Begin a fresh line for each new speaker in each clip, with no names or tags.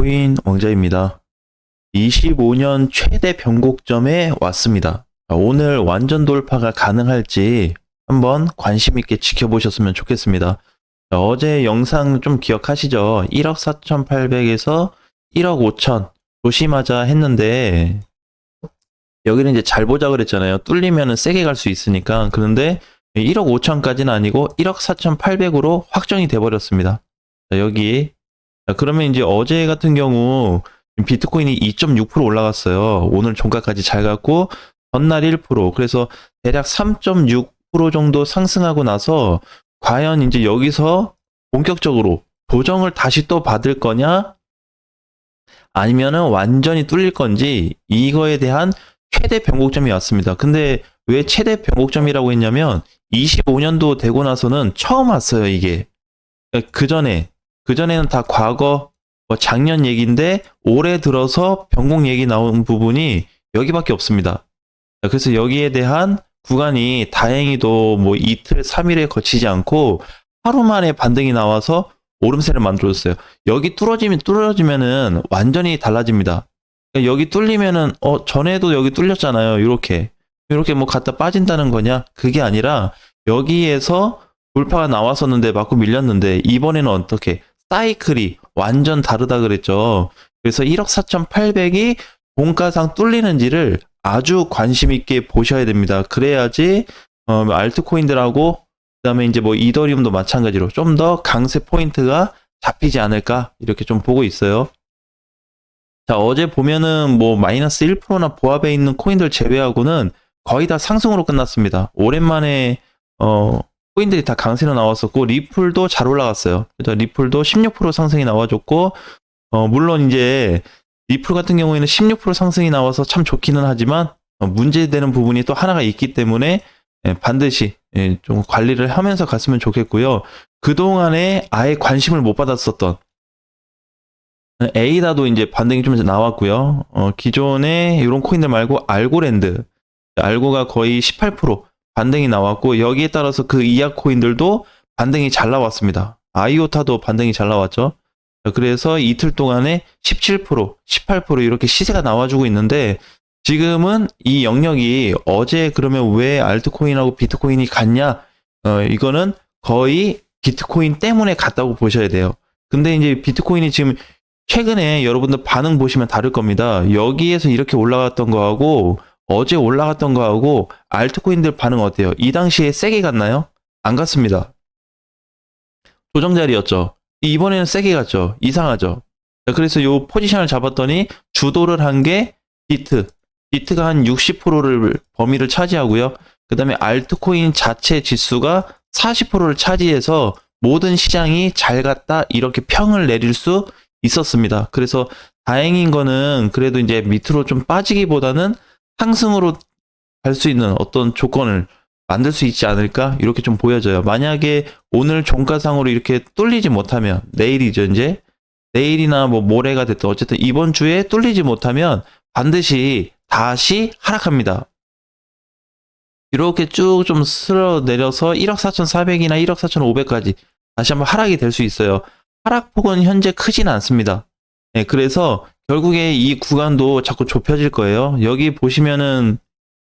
비트코인 왕자입니다. 25년 최대 변곡점에 왔습니다. 오늘 완전 돌파가 가능할지 한번 관심 있게 지켜보셨으면 좋겠습니다. 어제 영상 좀 기억하시죠? 1억 4,800에서 1억 5천 조심하자 했는데 여기는 이제 잘 보자 그랬잖아요. 뚫리면은 세게 갈 수 있으니까. 그런데 1억 5천까지는 아니고 1억 4,800으로 확정이 돼 버렸습니다. 여기 그러면 이제 어제 같은 경우 비트코인이 2.6% 올라갔어요. 오늘 종가까지 잘 갔고 전날 1%. 그래서 대략 3.6% 정도 상승하고 나서 과연 이제 여기서 본격적으로 조정을 다시 또 받을 거냐? 아니면은 완전히 뚫릴 건지 이거에 대한 최대 변곡점이 왔습니다. 근데 왜 최대 변곡점이라고 했냐면 25년도 되고 나서는 처음 왔어요, 이게. 그전에는 다 과거 작년 얘기인데 올해 들어서 변곡 얘기 나온 부분이 여기밖에 없습니다. 그래서 여기에 대한 구간이 다행히도 뭐 이틀, 3일에 거치지 않고 하루 만에 반등이 나와서 오름세를 만들어줬어요. 여기 뚫어지면은 완전히 달라집니다. 그러니까 여기 뚫리면은 전에도 여기 뚫렸잖아요. 이렇게 뭐 갖다 빠진다는 거냐? 그게 아니라 여기에서 돌파가 나왔었는데 맞고 밀렸는데 이번에는 어떻게 사이클이 완전 다르다 그랬죠. 그래서 1억 4,800이 종가상 뚫리는지를 아주 관심 있게 보셔야 됩니다. 그래야지 알트코인들하고 그다음에 이제 뭐 이더리움도 마찬가지로 좀 더 강세 포인트가 잡히지 않을까 이렇게 좀 보고 있어요. 자, 어제 보면은 뭐 마이너스 1%나 보합에 있는 코인들 제외하고는 거의 다 상승으로 끝났습니다. 오랜만에 코인들이 다 강세로 나왔었고 리플도 잘 올라갔어요. 그래서 리플도 16% 상승이 나와줬고 물론 이제 리플 같은 경우에는 16% 상승이 나와서 참 좋기는 하지만 문제되는 부분이 또 하나가 있기 때문에 반드시 좀 관리를 하면서 갔으면 좋겠고요. 그동안에 아예 관심을 못 받았었던 에이다도 이제 반등이 좀 나왔고요. 기존에 이런 코인들 말고 알고가 거의 18% 반등이 나왔고 여기에 따라서 그 이하 코인들도 반등이 잘 나왔습니다. 아이오타도 반등이 잘 나왔죠. 그래서 이틀 동안에 17%, 18% 이렇게 시세가 나와주고 있는데 지금은 이 영역이 어제 그러면 왜 알트코인하고 비트코인이 같냐? 이거는 거의 비트코인 때문에 같다고 보셔야 돼요. 근데 이제 비트코인이 지금 최근에 여러분들 반응 보시면 다를 겁니다. 여기에서 이렇게 올라갔던 거하고 어제 올라갔던 거하고 알트코인들 반응 어때요? 이 당시에 세게 갔나요? 안 갔습니다. 조정 자리였죠. 이번에는 세게 갔죠. 이상하죠. 그래서 요 포지션을 잡았더니 주도를 한 게 비트가 한 60%를 범위를 차지하고요. 그 다음에 알트코인 자체 지수가 40%를 차지해서 모든 시장이 잘 갔다 이렇게 평을 내릴 수 있었습니다. 그래서 다행인 거는 그래도 이제 밑으로 좀 빠지기보다는 상승으로 갈 수 있는 어떤 조건을 만들 수 있지 않을까 이렇게 좀 보여져요. 만약에 오늘 종가상으로 이렇게 뚫리지 못하면 내일이죠. 이제 내일이나 뭐 모레가 됐든 어쨌든 이번 주에 뚫리지 못하면 반드시 다시 하락합니다. 이렇게 쭉 좀 쓸어 내려서 1억 4,400이나 1억 4,500까지 다시 한번 하락이 될 수 있어요. 하락폭은 현재 크진 않습니다. 네, 그래서 결국에 이 구간도 자꾸 좁혀질 거예요. 여기 보시면은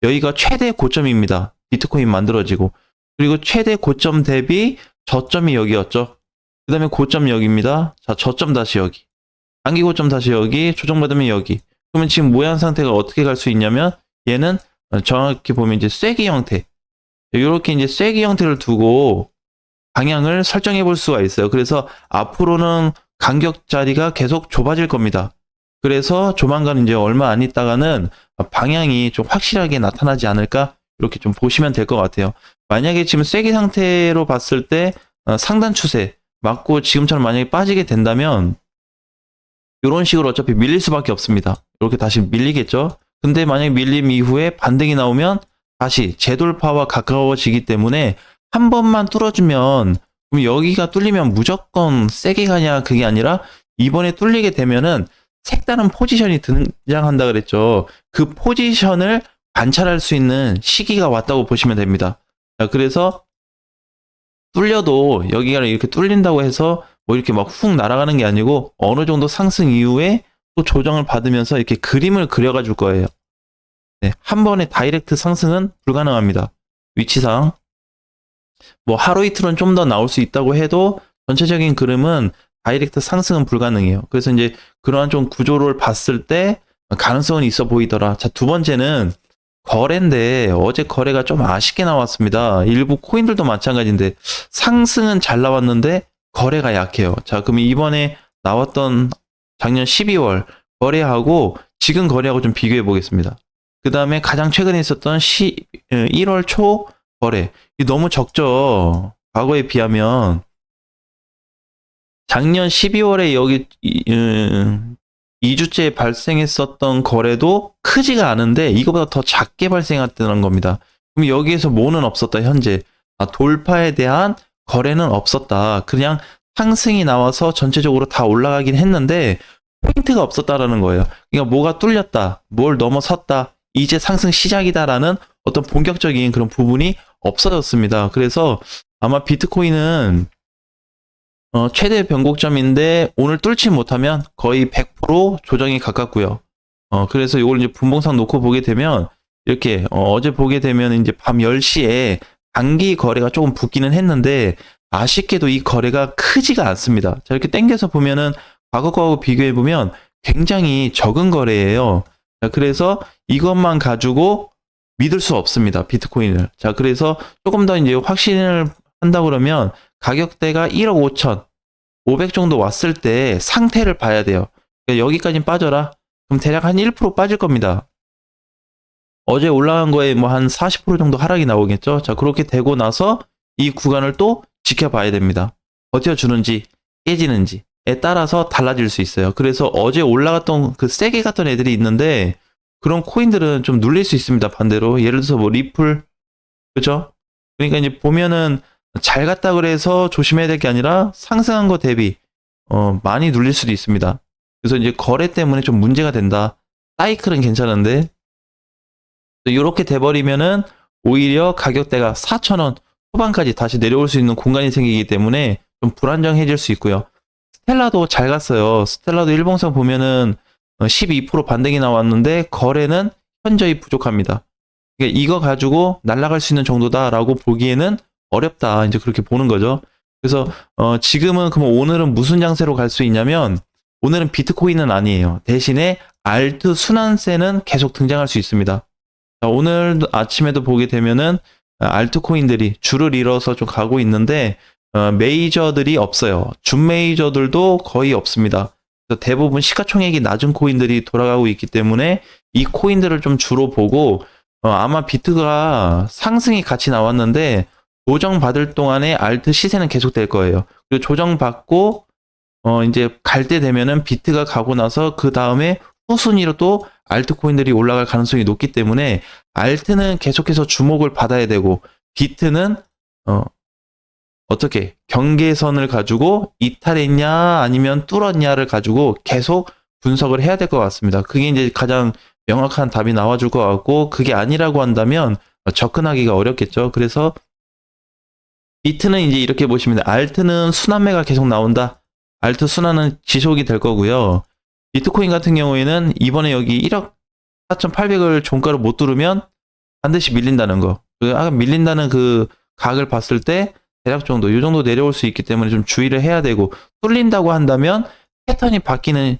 여기가 최대 고점입니다. 비트코인 만들어지고. 그리고 최대 고점 대비 저점이 여기였죠. 그 다음에 고점 여기입니다. 자, 저점 다시 여기. 단기 고점 다시 여기. 조정받으면 여기. 그러면 지금 모양 상태가 어떻게 갈 수 있냐면 얘는 정확히 보면 이제 쐐기 형태. 이렇게 이제 쐐기 형태를 두고 방향을 설정해 볼 수가 있어요. 그래서 앞으로는 간격 자리가 계속 좁아질 겁니다. 그래서 조만간 이제 얼마 안 있다가는 방향이 좀 확실하게 나타나지 않을까 이렇게 좀 보시면 될 것 같아요. 만약에 지금 쐐기 상태로 봤을 때 상단 추세 맞고 지금처럼 만약에 빠지게 된다면 이런 식으로 어차피 밀릴 수밖에 없습니다. 이렇게 다시 밀리겠죠. 근데 만약에 밀림 이후에 반등이 나오면 다시 재돌파와 가까워지기 때문에 한 번만 뚫어주면 그럼 여기가 뚫리면 무조건 세게 가냐 그게 아니라 이번에 뚫리게 되면은 색다른 포지션이 등장한다 그랬죠. 그 포지션을 관찰할 수 있는 시기가 왔다고 보시면 됩니다. 자, 그래서 뚫려도 여기가 이렇게 뚫린다고 해서 뭐 이렇게 막 훅 날아가는 게 아니고 어느 정도 상승 이후에 또 조정을 받으면서 이렇게 그림을 그려가 줄 거예요. 네, 한 번에 다이렉트 상승은 불가능합니다. 위치상. 뭐 하루 이틀은 좀 더 나올 수 있다고 해도 전체적인 그림은 다이렉트 상승은 불가능해요. 그래서 이제 그러한 좀 구조를 봤을 때 가능성은 있어 보이더라. 자, 두 번째는 거래인데 어제 거래가 좀 아쉽게 나왔습니다. 일부 코인들도 마찬가지인데 상승은 잘 나왔는데 거래가 약해요. 자, 그럼 이번에 나왔던 작년 12월 거래하고 지금 거래하고 좀 비교해 보겠습니다. 그 다음에 가장 최근에 있었던 1월 초 거래. 너무 적죠. 과거에 비하면. 작년 12월에 여기 2주째 발생했었던 거래도 크지가 않은데 이거보다 더 작게 발생했다는 겁니다. 그럼 여기에서 뭐는 없었다, 현재. 돌파에 대한 거래는 없었다. 그냥 상승이 나와서 전체적으로 다 올라가긴 했는데 포인트가 없었다라는 거예요. 그러니까 뭐가 뚫렸다, 뭘 넘어섰다, 이제 상승 시작이다라는 어떤 본격적인 그런 부분이 없어졌습니다. 그래서 아마 비트코인은 최대 변곡점인데 오늘 뚫지 못하면 거의 100% 조정이 가깝고요. 그래서 이걸 이제 분봉상 놓고 보게 되면 이렇게 어제 보게 되면 이제 밤 10시에 단기 거래가 조금 붙기는 했는데 아쉽게도 이 거래가 크지가 않습니다. 자, 이렇게 당겨서 보면은 과거 거하고 비교해 보면 굉장히 적은 거래예요. 자, 그래서 이것만 가지고 믿을 수 없습니다, 비트코인을. 자, 그래서 조금 더 이제 확신을 한다 그러면 가격대가 1억 5천 500 정도 왔을 때 상태를 봐야 돼요. 그러니까 여기까지 빠져라. 그럼 대략 한 1% 빠질 겁니다. 어제 올라간 거에 뭐 한 40% 정도 하락이 나오겠죠. 자, 그렇게 되고 나서 이 구간을 또 지켜봐야 됩니다. 버텨주는지 깨지는지에 따라서 달라질 수 있어요. 그래서 어제 올라갔던 그 세게 갔던 애들이 있는데 그런 코인들은 좀 눌릴 수 있습니다. 반대로 예를 들어서 뭐 리플, 그죠? 그러니까 이제 보면은 잘 갔다 그래서 조심해야 될 게 아니라 상승한 거 대비 많이 눌릴 수도 있습니다. 그래서 이제 거래 때문에 좀 문제가 된다. 사이클은 괜찮은데 이렇게 돼버리면은 오히려 가격대가 4,000원 후반까지 다시 내려올 수 있는 공간이 생기기 때문에 좀 불안정해질 수 있고요. 스텔라도 잘 갔어요. 스텔라도 일봉상 보면은 12% 반등이 나왔는데 거래는 현저히 부족합니다. 그러니까 이거 가지고 날아갈 수 있는 정도다라고 보기에는 어렵다, 이제 그렇게 보는 거죠. 그래서 지금은 그럼 오늘은 무슨 장세로 갈 수 있냐면 오늘은 비트코인은 아니에요. 대신에 알트 순환세는 계속 등장할 수 있습니다. 자, 오늘 아침에도 보게 되면은 알트코인들이 줄을 이뤄서 좀 가고 있는데 메이저들이 없어요. 준 메이저들도 거의 없습니다. 그래서 대부분 시가총액이 낮은 코인들이 돌아가고 있기 때문에 이 코인들을 좀 주로 보고 아마 비트가 상승이 같이 나왔는데 조정받을 동안에 알트 시세는 계속될 거예요. 그리고 조정받고 이제 갈 때 되면은 비트가 가고 나서 그 다음에 후순위로 또 알트코인들이 올라갈 가능성이 높기 때문에 알트는 계속해서 주목을 받아야 되고 비트는 어떻게 경계선을 가지고 이탈했냐 아니면 뚫었냐를 가지고 계속 분석을 해야 될 것 같습니다. 그게 이제 가장 명확한 답이 나와줄 것 같고 그게 아니라고 한다면 접근하기가 어렵겠죠. 그래서 비트는 이제 이렇게 보시면 알트는 순환매가 계속 나온다. 알트 순환은 지속이 될 거고요. 비트코인 같은 경우에는 이번에 여기 1억 4,800을 종가로 못 뚫으면 반드시 밀린다는 거. 아까 밀린다는 그 각을 봤을 때 대략 정도, 이 정도 내려올 수 있기 때문에 좀 주의를 해야 되고 뚫린다고 한다면 패턴이 바뀌는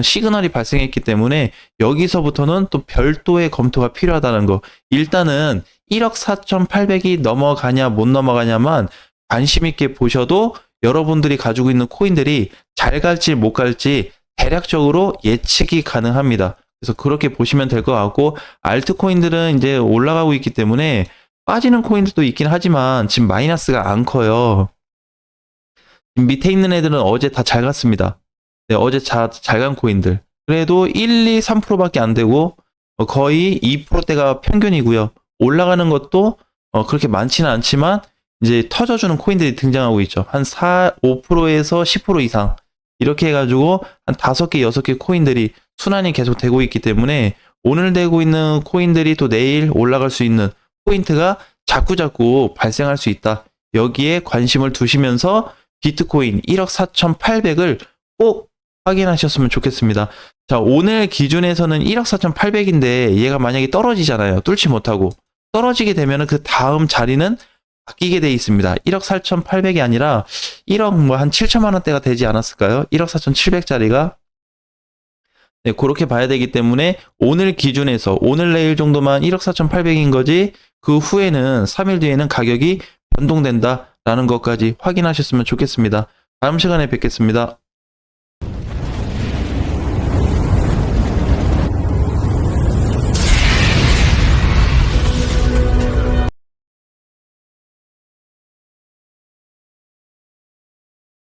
시그널이 발생했기 때문에 여기서부터는 또 별도의 검토가 필요하다는 거. 일단은 1억 4,800이 넘어가냐 못 넘어가냐만 관심 있게 보셔도 여러분들이 가지고 있는 코인들이 잘 갈지 못 갈지 대략적으로 예측이 가능합니다. 그래서 그렇게 보시면 될 것 같고 알트코인들은 이제 올라가고 있기 때문에 빠지는 코인들도 있긴 하지만 지금 마이너스가 안 커요. 밑에 있는 애들은 어제 다 잘 갔습니다. 네, 어제 잘 간 코인들. 그래도 1, 2, 3%밖에 안 되고 거의 2%대가 평균이고요. 올라가는 것도 그렇게 많지는 않지만 이제 터져주는 코인들이 등장하고 있죠. 한 5%에서 10% 이상 이렇게 해가지고 한 5개, 6개 코인들이 순환이 계속 되고 있기 때문에 오늘 되고 있는 코인들이 또 내일 올라갈 수 있는 포인트가 자꾸자꾸 발생할 수 있다. 여기에 관심을 두시면서 비트코인 1억 4,800을 꼭 확인하셨으면 좋겠습니다. 자, 오늘 기준에서는 1억 4,800인데 얘가 만약에 떨어지잖아요. 뚫지 못하고. 떨어지게 되면 그 다음 자리는 바뀌게 돼 있습니다. 1억 4,800이 아니라 1억 뭐 한 7천만 원대가 되지 않았을까요? 1억 4,700짜리가. 네, 그렇게 봐야 되기 때문에 오늘 기준에서 오늘 내일 정도만 1억 4,800인 거지 그 후에는 3일 뒤에는 가격이 변동된다라는 것까지 확인하셨으면 좋겠습니다. 다음 시간에 뵙겠습니다.